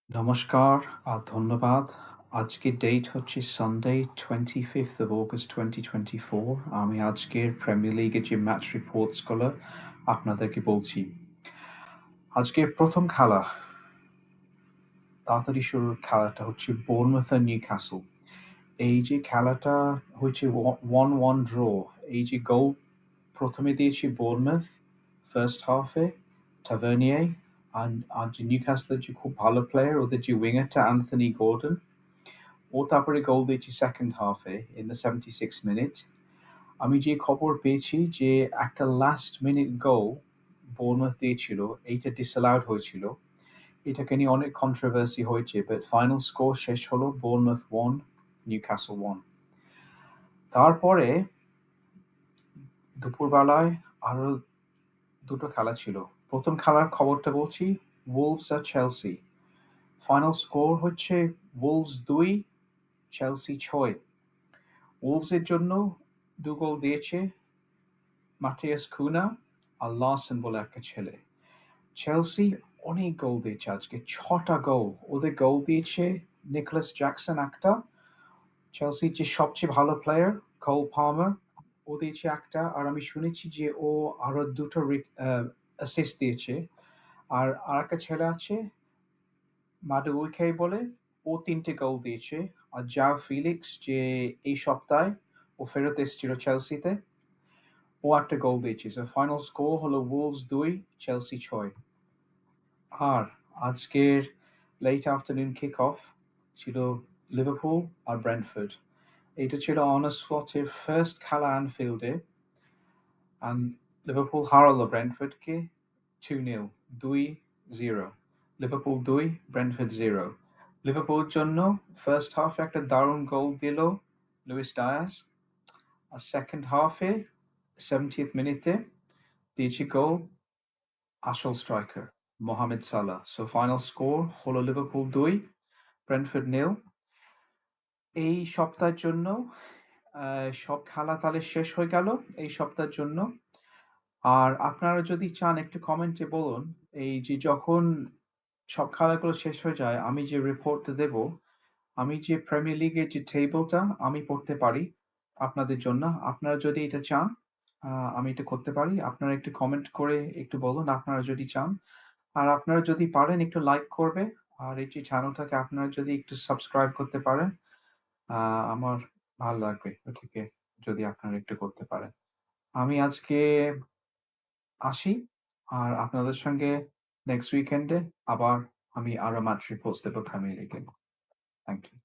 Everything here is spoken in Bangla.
নমস্কার আর ধন্যবাদ। আজকের ডেট হচ্ছে সানডে 25th of August 2024। আমি আজকের প্রিমিয়ার লিগের যে ম্যাচ রিপোর্টস গুলো আপনাদেরকে বলছি। আজকের প্রথম খেলা, তাড়াতাড়ি শুরুর খেলাটা হচ্ছে বোর্নমাউথ আর নিউক্যাসল। এই যে খেলাটা হচ্ছে 1-1 ড্র। এই যে গোল প্রথমে দিয়েছে বোর্নমাউথ ফার্স্ট হাফে টাভার্নিয়ে, আর যে নিউক্যাসলের যে খুব ভালো প্লেয়ার, ওদের যে উইঙ্গারটা অ্যান্থনি গর্ডন, ও তারপরে গোল দিয়েছে সেকেন্ড হাফে ইন দ্য 76 মিনিট। আমি যে খবর পেয়েছি যে একটা লাস্ট মিনিট গোল বোর্নমাউথ দিয়েছিল, এইটা ডিসঅ্যালাউড হয়েছিল। এটাকে নিয়ে অনেক কন্ট্রোভার্সি হয়েছে, বাট ফাইনাল স্কোর শেষ হলো বোর্নমাউথ 1, নিউক্যাসল 1। তারপরে দুপুরবেলায় আরো দুটো খেলা ছিল। প্রথম খেলার খবরটা বলছি, ওলভস আর চেলসি। ফাইনাল স্কোর হচ্ছে ওলভস 2, চেলসি 6। ওলভসের জন্য দু গোল দিয়েছে মাটিয়াস কুনা আর লারসেন বলে একটা ছেলে। চেলসি অনেক গোল দিয়েছে আজকে, 6টা গোল। ওদের গোল দিয়েছে নিকোলাস জ্যাকসন একটা, চেলসির যে সবচেয়ে ভালো প্লেয়ার কোল পালমার, ও দিয়েছে একটা, আর আমি শুনেছি যে ও আরো দুটো অ্যাসিস্ট দিয়েছে। আর আরেকটা ছেলে আছে মাদুউইকে বলে, ও 3টে গোল দিয়েছে। আর জাও ফিলিক্স, যে এই সপ্তাহে ও ফেরত এসেছিল চেলসিতে, ও একটা গোল দিয়েছে। সো ফাইনাল স্কোর হলো ওলভস 2, চেলসি 6। আর আজকের লেট আফটারনুন কিক অফ ছিল লিভারপুল আর ব্রেন্টফোর্ড। এটা ছিল অনার স্লটের ফার্স্ট খেলা অ্যানফিল্ডে, অ্যান্ড লিভারপুল হারালো ব্রেন্টফোর্ডকে 2-0, 2-0। Liverpool 2, Brentford 0। লিভারপুলের জন্য ফার্স্ট হাফে একটা দারুণ গোল দিল লুইস ডায়াস, আর সেকেন্ড হাফে 70th মিনিটে দিয়েছে গোল আসল striker Mohamed Salah. So final score হলো লিভারপুল 2, ব্রেন্টফোর্ড 0। এই সপ্তাহের জন্য সব খেলা তাহলে শেষ হয়ে গেল এই সপ্তাহের জন্য। আর আপনারা যদি চান একটু কমেন্টে বলুন, এই যে যখন সব খেলাগুলো শেষ হয়ে যায় আমি যে রিপোর্টটা দেব, আমি যে প্রিমিয়ার লিগের যে টেবলটা আমি পড়তে পারি আপনাদের জন্য। আপনারা যদি এটা চান, আমি এটা করতে পারি। আপনারা একটু কমেন্ট করে একটু বলুন আপনারা যদি চান। আর আপনারা যদি পারেন একটু লাইক করবে, আর এই যে চ্যানেলটাকে আপনারা যদি একটু সাবস্ক্রাইব করতে পারেন, আমার ভালো লাগবে ওটিকে, যদি আপনারা একটু করতে পারেন। আমি আজকে আসি, আর আপনাদের সঙ্গে নেক্সট উইকেন্ডে আবার আমি আরো ম্যাচ রিপোর্টস দেবো প্রিমিয়ার লিগে। Thank you.